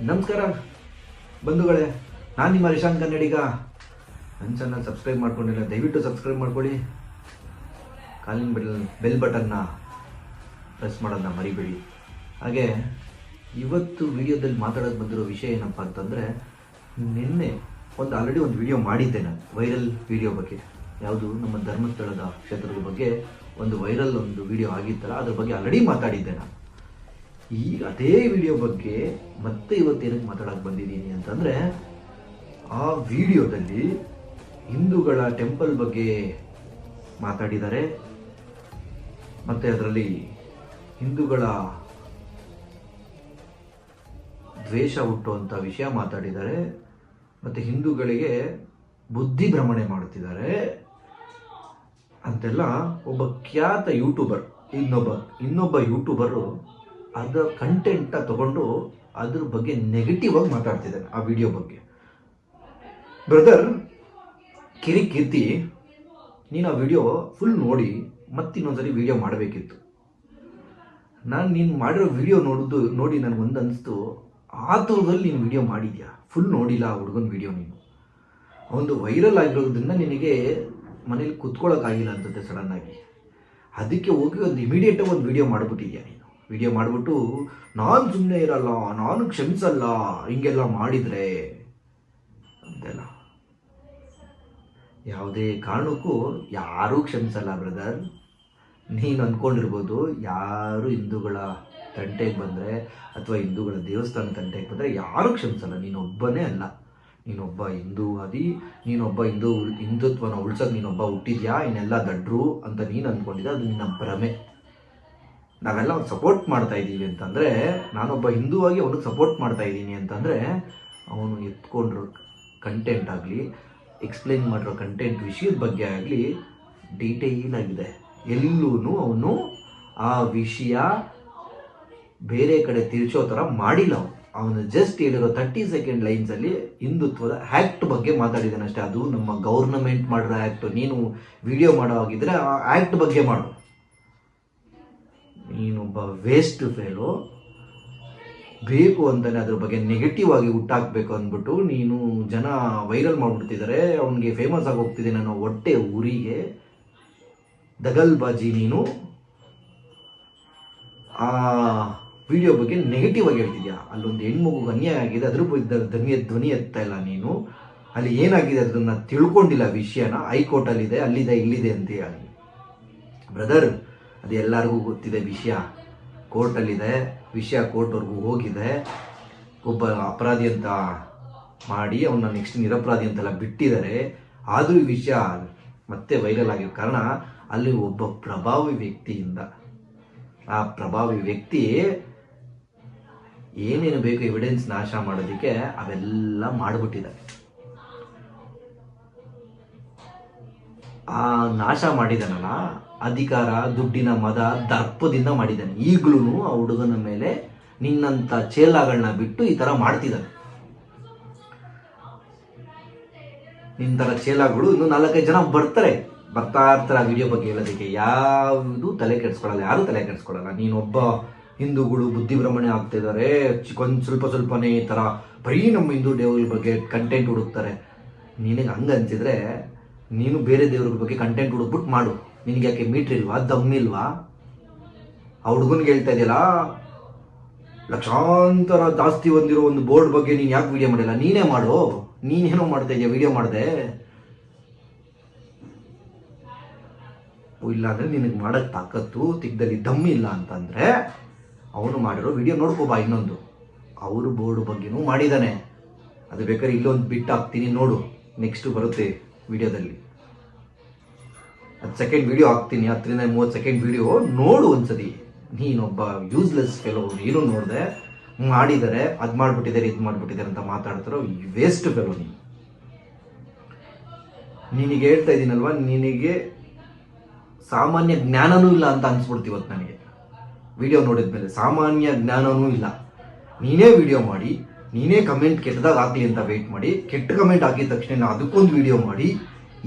ನಮಸ್ಕಾರ ಬಂಧುಗಳೇ, ನಾನು ನಿಮ್ಮ ರಿಶಾಂತ್ ಕನ್ನಡಿಗ. ನನ್ನ ಚಾನಲ್ ಸಬ್ಸ್ಕ್ರೈಬ್ ಮಾಡ್ಕೊಂಡಿಲ್ಲ, ದಯವಿಟ್ಟು ಸಬ್ಸ್ಕ್ರೈಬ್ ಮಾಡ್ಕೊಳ್ಳಿ. ಕಾಲಿನ ಬೆಲ್ ಬಟನ್ನ ಪ್ರೆಸ್ ಮಾಡೋದನ್ನ ಮರಿಬೇಡಿ. ಹಾಗೆ ಇವತ್ತು ವಿಡಿಯೋದಲ್ಲಿ ಮಾತಾಡೋದು ಬಂದಿರೋ ವಿಷಯ ಏನಪ್ಪ ಅಂತಂದರೆ, ನಿನ್ನೆ ಆಲ್ರೆಡಿ ಒಂದು ವಿಡಿಯೋ ಮಾಡಿದ್ದೆ ನಾನು, ವೈರಲ್ ವಿಡಿಯೋ ಬಗ್ಗೆ. ಯಾವುದು ನಮ್ಮ ಧರ್ಮಸ್ಥಳದ ಕ್ಷೇತ್ರದ ಬಗ್ಗೆ ಒಂದು ವೈರಲ್ ವಿಡಿಯೋ ಆಗಿತ್ತಲ್ಲ, ಅದ್ರ ಬಗ್ಗೆ ಆಲ್ರೆಡಿ ಮಾತಾಡಿದ್ದೆ ನಾನು. ಈಗ ಅದೇ ವಿಡಿಯೋ ಬಗ್ಗೆ ಮತ್ತೆ ಇವತ್ತೇನಕ್ಕೆ ಮಾತಾಡೋಕೆ ಬಂದಿದ್ದೀನಿ ಅಂತಂದರೆ, ಆ ವಿಡಿಯೋದಲ್ಲಿ ಹಿಂದೂಗಳ ಟೆಂಪಲ್ ಬಗ್ಗೆ ಮಾತಾಡಿದ್ದಾರೆ, ಮತ್ತು ಅದರಲ್ಲಿ ಹಿಂದೂಗಳ ದ್ವೇಷ ಹುಟ್ಟುವಂಥ ವಿಷಯ ಮಾತಾಡಿದ್ದಾರೆ, ಮತ್ತು ಹಿಂದೂಗಳಿಗೆ ಬುದ್ಧಿ ಭ್ರಮಣೆ ಮಾಡುತ್ತಿದ್ದಾರೆ ಅಂತೆಲ್ಲ ಒಬ್ಬ ಖ್ಯಾತ ಯೂಟ್ಯೂಬರ್ ಇನ್ನೊಬ್ಬ ಯೂಟ್ಯೂಬರು ಅದರ ಕಂಟೆಂಟ ತಗೊಂಡು ಅದ್ರ ಬಗ್ಗೆ ನೆಗೆಟಿವ್ ಆಗಿ ಮಾತಾಡ್ತಿದ್ದಾನೆ ಆ ವಿಡಿಯೋ ಬಗ್ಗೆ. ಬ್ರದರ್ ಕೀರ್ತಿ, ನೀನು ಆ ವಿಡಿಯೋ ಫುಲ್ ನೋಡಿ ಮತ್ತಿನ್ನೊಂದ್ಸರಿ ವಿಡಿಯೋ ಮಾಡಬೇಕಿತ್ತು. ನಾನು ನೀನು ಮಾಡಿರೋ ವಿಡಿಯೋ ನೋಡಿ ನನಗೊಂದು ಅನಿಸ್ತು, ಆ ಥರದಲ್ಲಿ ನೀನು ವಿಡಿಯೋ ಮಾಡಿದ್ಯಾ, ಫುಲ್ ನೋಡಿಲ್ಲ ಆ ಹುಡುಗನ ವಿಡಿಯೋ. ನೀನು ಒಂದು ವೈರಲ್ ಆಗಿರೋದ್ರಿಂದ ನಿನಗೆ ಮನೇಲಿ ಕುತ್ಕೊಳ್ಳೋಕ್ಕಾಗಿಲ್ಲ ಅನ್ಸುತ್ತೆ ಸಡನ್ನಾಗಿ. ಅದಕ್ಕೆ ಹೋಗಿ ಇಮಿಡಿಯೇಟಾಗಿ ಒಂದು ವಿಡಿಯೋ ಮಾಡಿಬಿಟ್ಟಿದ್ಯಾ ನೀನು. ವಿಡಿಯೋ ಮಾಡಿಬಿಟ್ಟು ನಾನು ಸುಮ್ಮನೆ ಇರಲ್ಲ, ನಾನು ಕ್ಷಮಿಸಲ್ಲ, ಹಿಂಗೆಲ್ಲ ಮಾಡಿದರೆ ಅಂತೆಲ್ಲ. ಯಾವುದೇ ಕಾರಣಕ್ಕೂ ಯಾರೂ ಕ್ಷಮಿಸಲ್ಲ ಬ್ರದರ್. ನೀನು ಅಂದ್ಕೊಂಡಿರ್ಬೋದು, ಯಾರು ಹಿಂದೂಗಳ ತಂಟೆಗೆ ಬಂದರೆ ಅಥವಾ ಹಿಂದೂಗಳ ದೇವಸ್ಥಾನ ತಂಟೆಗೆ ಬಂದರೆ ಯಾರೂ ಕ್ಷಮಿಸಲ್ಲ. ನೀನೊಬ್ಬನೇ ಅಲ್ಲ, ನೀನೊಬ್ಬ ಹಿಂದೂವಾದಿ, ನೀನೊಬ್ಬ ಹಿಂದುತ್ವನ ಉಳ್ಸೋಕೆ ನೀನೊಬ್ಬ ಹುಟ್ಟಿದ್ಯಾ, ಇನ್ನೆಲ್ಲ ದಡ್ರು ಅಂತ ನೀನು ಅಂದ್ಕೊಂಡಿದ್ದೆ. ಅದು ನಿನ್ನ ಭ್ರಮೆ. ನಾವೆಲ್ಲ ಸಪೋರ್ಟ್ ಮಾಡ್ತಾ ಇದ್ದೀವಿ ಅಂತಂದರೆ, ನಾನೊಬ್ಬ ಹಿಂದೂವಾಗಿ ಅವನಿಗೆ ಸಪೋರ್ಟ್ ಮಾಡ್ತಾ ಇದ್ದೀನಿ ಅಂತಂದರೆ, ಅವನು ಎತ್ಕೊಂಡಿರೋ ಕಂಟೆಂಟ್ ಆಗಲಿ, ಎಕ್ಸ್ಪ್ಲೇನ್ ಮಾಡಿರೋ ಕಂಟೆಂಟ್ ವಿಷಯದ ಬಗ್ಗೆ ಆಗಲಿ ಡೀಟೇಲ್ ಆಗಿದೆ. ಎಲ್ಲೂ ಅವನು ಆ ವಿಷಯ ಬೇರೆ ಕಡೆ ತಿರ್ಚೋ ಥರ ಮಾಡಿಲ್ಲ. ಅವನು ಜಸ್ಟ್ ಹೇಳಿರೋ 30 ಸೆಕೆಂಡ್ ಲೈನ್ಸಲ್ಲಿ ಹಿಂದುತ್ವದ ಆ್ಯಕ್ಟ್ ಬಗ್ಗೆ ಮಾತಾಡಿದ್ದಾನೆ ಅಷ್ಟೇ. ಅದು ನಮ್ಮ ಗೌರ್ನಮೆಂಟ್ ಮಾಡಿರೋ ಆ್ಯಕ್ಟು. ನೀನು ವಿಡಿಯೋ ಮಾಡೋ ಆಗಿದ್ದರೆ ಆ ಆ್ಯಕ್ಟ್ ಬಗ್ಗೆ ಮಾಡು. ನೀನೊಬ್ಬ ವೇಸ್ಟ್ ಫೇಲು. ಬೇಕು ಅಂತಲೇ ಅದ್ರ ಬಗ್ಗೆ ನೆಗೆಟಿವ್ ಆಗಿ ಹುಟ್ಟಾಕಬೇಕು ಅಂದ್ಬಿಟ್ಟು ನೀನು ಜನ ವೈರಲ್ ಮಾಡಿಬಿಡ್ತಿದ್ದಾರೆ, ಅವನಿಗೆ ಫೇಮಸ್ ಆಗಿ ಹೋಗ್ತಿದೆ ಅನ್ನೋ ಹೊಟ್ಟೆ ಊರಿಗೆ ದಗಲ್ಬಾಜಿ. ನೀನು ಆ ವಿಡಿಯೋ ಬಗ್ಗೆ ನೆಗೆಟಿವ್ ಆಗಿ ಹೇಳ್ತಿದ್ಯಾ. ಅಲ್ಲೊಂದು ಹೆಣ್ಮಗುಗೆ ಅನ್ಯಾಯ ಆಗಿದೆ, ಅದ್ರ ಬಗ್ಗೆ ಧ್ವನಿ ಎತ್ತಾ ಇಲ್ಲ ನೀನು. ಅಲ್ಲಿ ಏನಾಗಿದೆ ಅದನ್ನು ತಿಳ್ಕೊಂಡಿಲ್ಲ ವಿಷಯನ. ಹೈಕೋರ್ಟಲ್ಲಿದೆ, ಅಲ್ಲಿದೆ, ಇಲ್ಲಿದೆ ಅಂತ ಹೇಳಿ. ಬ್ರದರ್, ಅದು ಎಲ್ಲರಿಗೂ ಗೊತ್ತಿದೆ ವಿಷಯ. ಕೋರ್ಟಲ್ಲಿದೆ ವಿಷಯ, ಕೋರ್ಟ್ವರೆಗೂ ಹೋಗಿದೆ. ಒಬ್ಬ ಅಪರಾಧಿ ಅಂತ ಮಾಡಿ ಅವನ್ನ ನೆಕ್ಸ್ಟ್ ನಿರಪರಾಧಿ ಅಂತೆಲ್ಲ ಬಿಟ್ಟಿದ್ದಾರೆ. ಆದರೂ ಈ ವಿಷಯ ಮತ್ತೆ ವೈರಲ್ ಆಗಿರೋ ಕಾರಣ ಅಲ್ಲಿ ಒಬ್ಬ ಪ್ರಭಾವಿ ವ್ಯಕ್ತಿಯಿಂದ, ಆ ಪ್ರಭಾವಿ ವ್ಯಕ್ತಿ ಏನೇನು ಬೇಕು ಎವಿಡೆನ್ಸ್ ನಾಶ ಮಾಡೋದಕ್ಕೆ ಅವೆಲ್ಲ ಮಾಡಿಬಿಟ್ಟಿದ್ದಾರೆ. ಆ ನಾಶ ಮಾಡಿದಾನಲ್ಲ, ಅಧಿಕಾರ, ದುಡ್ಡಿನ ಮದ, ದರ್ಪದಿಂದ ಮಾಡಿದ್ದಾನೆ. ಈಗಲೂ ಆ ಹುಡುಗನ ಮೇಲೆ ನಿನ್ನಂಥ ಚೇಲಾಗಳನ್ನ ಬಿಟ್ಟು ಈ ಥರ ಮಾಡ್ತಿದ್ದಾನೆ. ನಿನ್ನ ಥರ ಚೇಲಾಗಳು ಇನ್ನೂ 4-5 ಜನ ಬರ್ತಾ ಇರ್ತಾರೆ ಆ ವಿಡಿಯೋ ಬಗ್ಗೆ ಹೇಳೋದಕ್ಕೆ. ಯಾವುದು ತಲೆ ಕೆಡಿಸ್ಕೊಳ್ಳಲ್ಲ, ಯಾರು ತಲೆ ಕೆಡಿಸ್ಕೊಳ್ಳಲ್ಲ. ನೀನೊಬ್ಬ ಹಿಂದೂಗಳು ಬುದ್ಧಿಭ್ರಮಣೆ ಆಗ್ತಿದ್ದಾರೆ, ಸ್ವಲ್ಪನೇ ಈ ಥರ ಬರೀ ನಮ್ಮ ಹಿಂದೂ ದೇವರ ಬಗ್ಗೆ ಕಂಟೆಂಟ್ ಹುಡುಕ್ತಾರೆ. ನಿನಗೆ ಹಂಗೆ ಅನ್ಸಿದ್ರೆ ನೀನು ಬೇರೆ ದೇವ್ರ ಬಗ್ಗೆ ಕಂಟೆಂಟ್ ಹುಡುಕ್ಬಿಟ್ಟು ಮಾಡು. ನಿನಗೆ ಯಾಕೆ ಮೀಟ್ರ್ ಇಲ್ವಾ, ದಮ್ಮಿಲ್ವಾ? ಆ ಹುಡುಗನ್ಗೆ ಹೇಳ್ತಾ ಇದೆಯಲ್ಲ, ಲಕ್ಷಾಂತರ ಜಾಸ್ತಿ ಹೊಂದಿರೋ ಒಂದು ಬೋರ್ಡ್ ಬಗ್ಗೆ ನೀನು ಯಾಕೆ ವಿಡಿಯೋ ಮಾಡಿಲ್ಲ? ನೀನೇ ಮಾಡು. ನೀನೇನೋ ಮಾಡ್ತಾ ಇದೆಯಾ, ವಿಡಿಯೋ ಮಾಡಿದೆ ಇಲ್ಲ ಅಂದರೆ ನಿನಗೆ ಮಾಡೋಕ್ಕೆ ತಾಕತ್ತು, ತಿಕ್ಕದಲ್ಲಿ ದಮ್ಮಿಲ್ಲ ಅಂತಂದರೆ ಅವನು ಮಾಡಿರೋ ವಿಡಿಯೋ ನೋಡ್ಕೋಬಾ. ಇನ್ನೊಂದು ಅವರು ಬೋರ್ಡ್ ಬಗ್ಗೆನೂ ಮಾಡಿದ್ದಾನೆ. ಅದು ಬೇಕಾದ್ರೆ ಇಲ್ಲೊಂದು ಬಿಟ್ಟು ಹಾಕ್ತೀನಿ ನೋಡು, ನೆಕ್ಸ್ಟು ಬರುತ್ತೆ ವಿಡಿಯೋದಲ್ಲಿ. 10 ಸೆಕೆಂಡ್ ವಿಡಿಯೋ ಹಾಕ್ತೀನಿ, 10-30 ಸೆಕೆಂಡ್ ವಿಡಿಯೋ ನೋಡು ಒಂದ್ಸತಿ. ನೀನೊಬ್ಬ ಯೂಸ್ಲೆಸ್ ಫೆಲೋ, ನೀನು ನೋಡಿದೆ ಮಾಡಿದ್ದಾರೆ, ಅದು ಮಾಡಿಬಿಟ್ಟಿದ್ದಾರೆ, ಇದು ಮಾಡಿಬಿಟ್ಟಿದ್ದಾರೆ ಅಂತ ಮಾತಾಡ್ತಾರೋ ವೇಸ್ಟ್ ಫೆಲೋ ನೀನು. ನಿನಗೆ ಹೇಳ್ತಾ ಇದ್ದೀನಲ್ವ, ನಿನಗೆ ಸಾಮಾನ್ಯ ಜ್ಞಾನನೂ ಇಲ್ಲ ಅಂತ ಅನ್ಸ್ಬಿಡ್ತು ಇವತ್ತು ನನಗೆ. ವಿಡಿಯೋ ನೋಡಿದ್ಮೇಲೆ ಸಾಮಾನ್ಯ ಜ್ಞಾನನೂ ಇಲ್ಲ. ನೀನೇ ವಿಡಿಯೋ ಮಾಡಿ, ನೀನೇ ಕಮೆಂಟ್ ಕೆಟ್ಟದಾಗ ಹಾಕಲಿ ಅಂತ ವೆಯ್ಟ್ ಮಾಡಿ, ಕೆಟ್ಟ ಕಮೆಂಟ್ ಹಾಕಿದ ತಕ್ಷಣ ಅದಕ್ಕೊಂದು ವಿಡಿಯೋ ಮಾಡಿ,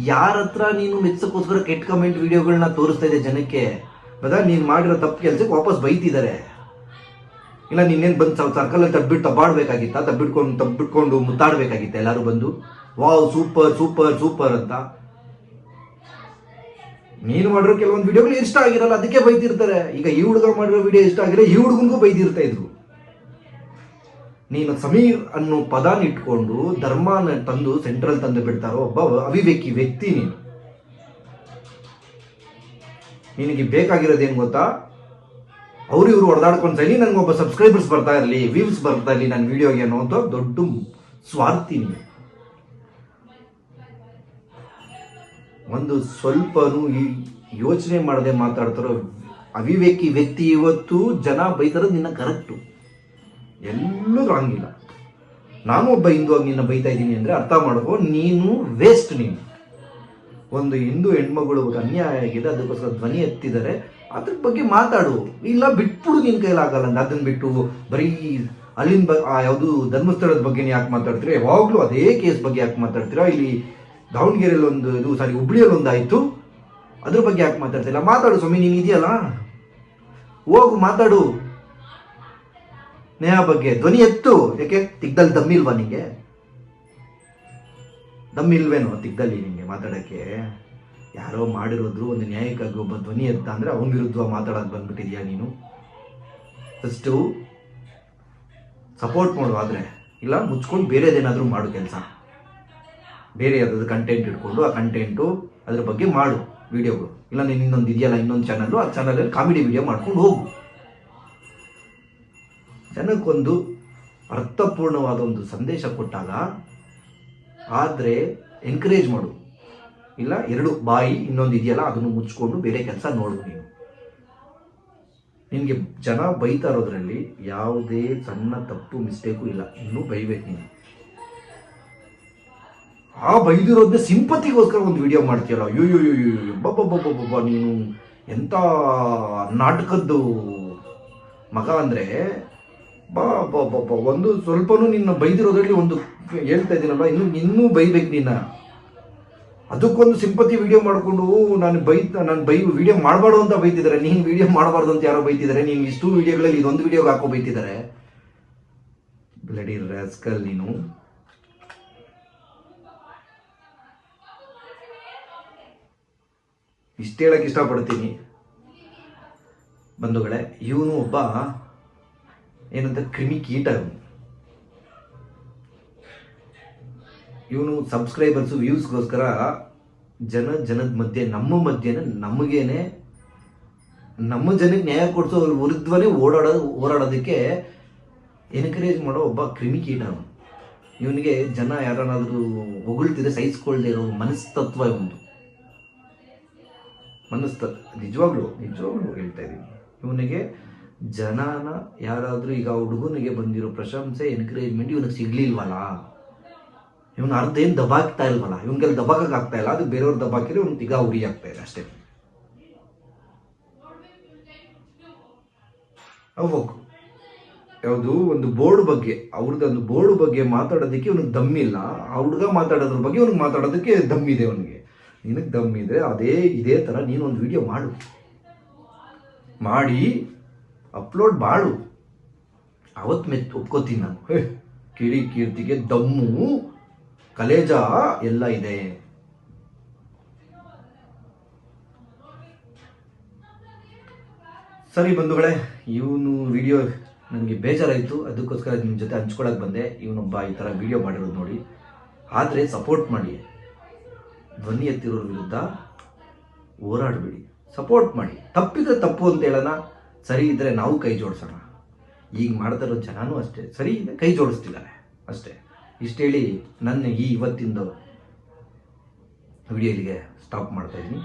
ಯಾರ ಹತ್ರ ನೀನು ಮೆಚ್ಚಕ್ಕೋಸ್ಕರ ಕೆಟ್ಟ ಕಮೆಂಟ್ ವಿಡಿಯೋಗಳನ್ನ ತೋರಿಸ್ತಾ ಇದೆ ಜನಕ್ಕೆ. ಬದಾ ನೀನು ಮಾಡಿರೋ ತಪ್ಪು ಕೆಲಸಕ್ಕೆ ವಾಪಸ್ ಬೈತಿದ್ದಾರೆ. ಇಲ್ಲ ನಿನ್ನೇನು ಬಂದು ಸರ್ಕಲಲ್ಲಿ ತಬ್ಬಿಟ್ಕೊಂಡು ಮುತ್ತಾಡಬೇಕಾಗಿತ್ತ ಎಲ್ಲರೂ ಬಂದು ವಾವ್ ಸೂಪರ್ ಸೂಪರ್ ಸೂಪರ್ ಅಂತ. ನೀನು ಮಾಡಿರೋ ಕೆಲವೊಂದು ವಿಡಿಯೋಗಳು ಇಷ್ಟ ಆಗಿರಲ್ಲ, ಅದಕ್ಕೆ ಬೈತಿರ್ತಾರೆ. ಈಗ ಈ ಹುಡುಗ ಮಾಡಿರೋ ವಿಡಿಯೋ ಇಷ್ಟ ಆಗಿರೋ ಈ ಹುಡುಗನಿಗೂ ಬೈದಿರ್ತಾ ಇದ್ರು. ನೀನು ಸಮೀರ್ ಅನ್ನೋ ಪದಾನ ಇಟ್ಕೊಂಡು ಧರ್ಮನ ತಂದು ಸೆಂಟ್ರಲ್ ತಂದು ಬಿಡ್ತಾರೋ ಒಬ್ಬ ಅವಿವೇಕಿ ವ್ಯಕ್ತಿ ನೀನು. ನಿನಗೆ ಬೇಕಾಗಿರೋದೇನು ಗೊತ್ತಾ, ಅವರು ಇವರು ಹೊಡೆದಾಡ್ಕೊಂಡು ಸರಿ ನನಗೊಬ್ಬ ಸಬ್ಸ್ಕ್ರೈಬರ್ಸ್ ಬರ್ತಾ ಇರಲಿ, ವ್ಯೂಸ್ ಬರ್ತಾ ಇರಲಿ ನನ್ನ ವಿಡಿಯೋಗೆ ಅನ್ನೋಂಥ ದೊಡ್ಡ ಸ್ವಾರ್ಥಿ ನೀನು. ಒಂದು ಸ್ವಲ್ಪನೂ ಈ ಯೋಚನೆ ಮಾಡದೆ ಮಾತಾಡ್ತಾರೋ ಅವಿವೇಕಿ ವ್ಯಕ್ತಿ ಇವತ್ತು ಜನ ಬೈತಾರೋದು ನಿನ್ನ ಕರೆಕ್ಟು, ಎಲ್ಲೂ ರಾಂಗ್ ಇಲ್ಲ. ನಾನು ಒಬ್ಬ ಹಿಂದೂವಾಗಿ ನಿನ್ನ ಬೈತಾ ಇದ್ದೀನಿ ಅಂದರೆ ಅರ್ಥ ಮಾಡ್ಕೋ, ನೀನು ವೇಸ್ಟ್. ನೀನು ಒಂದು ಹಿಂದೂ ಹೆಣ್ಮಗಳು ಅನ್ಯಾಯ ಆಗಿದೆ, ಅದಕ್ಕೋಸ್ಕರ ಧ್ವನಿ ಎತ್ತಿದ್ದಾರೆ, ಅದ್ರ ಬಗ್ಗೆ ಮಾತಾಡು. ಇಲ್ಲ ಬಿಟ್ಬಿಡು, ನಿನ್ನ ಕೈಲಾಗಲ್ಲ ಅಂದ್ರೆ ಅದನ್ನ ಬಿಟ್ಟು ಬರೀ ಅಲ್ಲಿನ ಯಾವುದು ಧರ್ಮಸ್ಥಳದ ಬಗ್ಗೆ ಯಾಕೆ ಮಾತಾಡ್ತೀರಾ, ಯಾವಾಗಲೂ ಅದೇ ಕೇಸ್ ಬಗ್ಗೆ ಯಾಕೆ ಮಾತಾಡ್ತೀರಾ, ಇಲ್ಲಿ ದಾವಣಗೆರೆಯಲ್ಲಿ ಒಂದು ಹುಬ್ಳಿಯಲ್ಲಿ ಒಂದಾಯಿತು ಅದ್ರ ಬಗ್ಗೆ ಯಾಕೆ ಮಾತಾಡ್ತಿಲ್ಲ, ಮಾತಾಡು ಸ್ವಾಮಿ, ನೀನು ಇದೆಯಲ್ಲ ಹೋಗು ಮಾತಾಡು. ನೇಹಾ ಬಗ್ಗೆ ಧ್ವನಿ ಎತ್ತು. ಯಾಕೆ ತಿಗ್ದಲ್ಲಿ ದಮ್ಮಿಲ್ವಾ ನಿಂಗೆ? ದಮ್ಮಿಲ್ವೇನೋ ತಿಗ್ದಲ್ಲಿ ನಿಂಗೆ ಮಾತಾಡೋಕ್ಕೆ? ಯಾರೋ ಮಾಡಿರೋದ್ರು ಒಂದು ನ್ಯಾಯಕ್ಕಾಗಿ ಒಬ್ಬ ಧ್ವನಿ ಎತ್ತ ಅಂದರೆ ಅವನ ವಿರುದ್ಧ ಮಾತಾಡೋದು ಬಂದ್ಬಿಟ್ಟಿದ್ಯಾ ನೀನು? ಫಸ್ಟು ಸಪೋರ್ಟ್ ಮಾಡು, ಆದರೆ ಇಲ್ಲ ಮುಚ್ಕೊಂಡು ಬೇರೆದೇನಾದರೂ ಮಾಡು ಕೆಲಸ. ಬೇರೆ ಯಾವುದಾದ್ರು ಕಂಟೆಂಟ್ ಇಟ್ಕೊಂಡು ಆ ಕಂಟೆಂಟು ಅದ್ರ ಬಗ್ಗೆ ಮಾಡು ವಿಡಿಯೋಗಳು. ಇಲ್ಲ ನೀನು ಇನ್ನೊಂದು ಇದೆಯಲ್ಲ ಇನ್ನೊಂದು ಚಾನಲ್ಲು, ಆ ಚಾನಲಲ್ಲಿ ಕಾಮಿಡಿ ವಿಡಿಯೋ ಮಾಡ್ಕೊಂಡು ಹೋಗು. ಜನಕ್ಕೊಂದು ಅರ್ಥಪೂರ್ಣವಾದ ಒಂದು ಸಂದೇಶ ಕೊಟ್ಟಾಗ ಆದರೆ ಎನ್ಕರೇಜ್ ಮಾಡು. ಇಲ್ಲ ಎರಡು ಬಾಯಿ ಇನ್ನೊಂದು ಇದೆಯಲ್ಲ ಅದನ್ನು ಮುಚ್ಕೊಂಡು ಬೇರೆ ಕೆಲಸ ನೋಡು. ನೀನು ನಿನಗೆ ಜನ ಬೈತಾ ಇರೋದ್ರಲ್ಲಿ ಯಾವುದೇ ಸಣ್ಣ ತಪ್ಪು ಮಿಸ್ಟೇಕು ಇಲ್ಲ, ಇನ್ನೂ ಬೈಬೇಕು ನೀನು. ಆ ಬೈದಿರೋದನ್ನ ಸಿಂಪತಿಗೋಸ್ಕರ ಒಂದು ವಿಡಿಯೋ ಮಾಡ್ತೀಯಲ್ಲ, ಅಯ್ಯೋ ಬಬ್ಬ ನೀನು ಎಂಥ ನಾಟಕದ್ದು ಮಗ ಅಂದರೆ ಬಾ ಒಂದು ಸ್ವಲ್ಪನೂ ನಿನ್ನ ಬೈದಿರೋದ್ರಲ್ಲಿ ಒಂದು ಹೇಳ್ತಾ ಇದ್ದೀನಲ್ಲ, ಇನ್ನೂ ಬೈಬೇಕು ನಿನ್ನ. ಅದಕ್ಕೊಂದು ಸಿಂಪತಿ ವಿಡಿಯೋ ಮಾಡಿಕೊಂಡು ನಾನು ವಿಡಿಯೋ ಮಾಡಬಾರ್ದು ಅಂತ ಬೈತಿದ್ದಾರೆ, ನೀನು ವಿಡಿಯೋ ಮಾಡಬಾರ್ದು ಅಂತ ಯಾರೋ ಬೈತಿದ್ದಾರೆ, ನೀನು ಇಷ್ಟು ವಿಡಿಯೋಗಳಲ್ಲಿ ಇದೊಂದು ವಿಡಿಯೋಗೆ ಹಾಕೋ ಬೈತಿದ್ದಾರೆ. ಬ್ಲಡಿ ರಾಸ್ಕಲ್ ನೀನು. ಇಷ್ಟು ಹೇಳಕ್ಕೆ ಇಷ್ಟಪಡ್ತೀನಿ ಬಂಧುಗಳೇ, ಇವನು ಒಬ್ಬ ಏನಂತ ಕ್ರಿಮಿಕೀಟ. ಇವನು ಸಬ್ಸ್ಕ್ರೈಬರ್ಸು ವ್ಯೂಸ್ಗೋಸ್ಕರ ಜನದ ಮಧ್ಯೆ ಮಧ್ಯೆನೇ ನಮ್ಮ ಜನಕ್ಕೆ ನ್ಯಾಯ ಕೊಡಿಸೋ ವಿರುದ್ಧವೇ ಓಡಾಡೋದಕ್ಕೆ ಎನ್ಕರೇಜ್ ಮಾಡೋ ಒಬ್ಬ ಕ್ರಿಮಿಕೀಟ ಅವನು. ಇವನಿಗೆ ಜನ ಯಾರನ್ನಾದರೂ ಹೊಗಳ್ತಿದ್ರೆ ಸಹಿಸ್ಕೊಳ್ದೇ ಇರೋ ಮನಸ್ತತ್ವ ಒಂದು ನಿಜವಾಗ್ಲೂ ಹೇಳ್ತಾ ಇದ್ದೀನಿ. ಇವನಿಗೆ ಜನನ ಯಾರಾದರೂ ಈಗ ಹುಡುಗನಿಗೆ ಬಂದಿರೋ ಪ್ರಶಂಸೆ ಎನ್ಕರೇಜ್ಮೆಂಟ್ ಇವನಿಗೆ ಸಿಗ್ಲಿಲ್ವಲ್ಲ, ಇವನು ಅರ್ಧ ಏನು ದಬಾಕ್ತಾ ಇಲ್ವಲ್ಲ, ಇವನಿಗೆಲ್ಲ ದಬಾಕಕ್ಕೆ ಆಗ್ತಾ ಇಲ್ಲ, ಅದು ಬೇರೆಯವ್ರು ದಬಾಕಿದ್ರೆ ಇವನು ತಿಗಾ ಉರಿ ಆಗ್ತಾ ಇದೆ ಅಷ್ಟೇ. ಹೋಗು ಯಾವುದು ಒಂದು ಬೋರ್ಡ್ ಬಗ್ಗೆ ಅವ್ರದ್ದೊಂದು ಬೋರ್ಡ್ ಬಗ್ಗೆ ಮಾತಾಡೋದಕ್ಕೆ ಇವನಿಗೆ ದಮ್ಮಿಲ್ಲ, ಆ ಹುಡುಗ ಮಾತಾಡೋದ್ರ ಬಗ್ಗೆ ಇವನಿಗೆ ಮಾತಾಡೋದಕ್ಕೆ ದಮ್ಮಿದೆ. ಅವನಿಗೆ ನಿನಗೆ ದಮ್ಮಿದ್ರೆ ಇದೇ ಥರ ನೀನೊಂದು ವಿಡಿಯೋ ಮಾಡಿ ಅಪ್ಲೋಡ್ ಮಾಡು. ಅವತ್ತು ಒಪ್ಕೋತೀನಿ ನಾನು. ಕೀರ್ತಿಗೆ ದಮ್ಮು ಕಲೇಜ ಎಲ್ಲ ಇದೆ. ಸರಿ ಬಂಧುಗಳೇ, ಇವನು ವಿಡಿಯೋ ನನಗೆ ಬೇಜಾರಾಯಿತು, ಅದಕ್ಕೋಸ್ಕರ ನಿಮ್ಮ ಜೊತೆ ಹಂಚ್ಕೊಳಕ್ಕೆ ಬಂದೆ. ಇವನೊಬ್ಬ ಈ ಥರ ವಿಡಿಯೋ ಮಾಡಿರೋದು ನೋಡಿ. ಆದರೆ ಸಪೋರ್ಟ್ ಮಾಡಿ, ಧ್ವನಿ ಎತ್ತಿರೋರ ವಿರುದ್ಧ ಹೋರಾಡಬೇಡಿ, ಸಪೋರ್ಟ್ ಮಾಡಿ. ತಪ್ಪಿದ್ರೆ ತಪ್ಪು ಅಂತ ಹೇಳೋಣ, ಸರಿ ಇದ್ದರೆ ನಾವು ಕೈ ಜೋಡಿಸೋಣ. ಈಗ ಮಾಡ್ತಾ ಇರೋ ಜನನೂ ಅಷ್ಟೇ, ಸರಿ ಇದೆ ಕೈ ಜೋಡಿಸ್ತಿದ್ದಾರೆ ಅಷ್ಟೇ. ಇಷ್ಟು ಹೇಳಿ ನನ್ನ ಇವತ್ತಿಂದು ವಿಡಿಯೋ ಇಲ್ಲಿಗೆ ಸ್ಟಾಪ್ ಮಾಡ್ತಾಯಿದ್ದೀನಿ.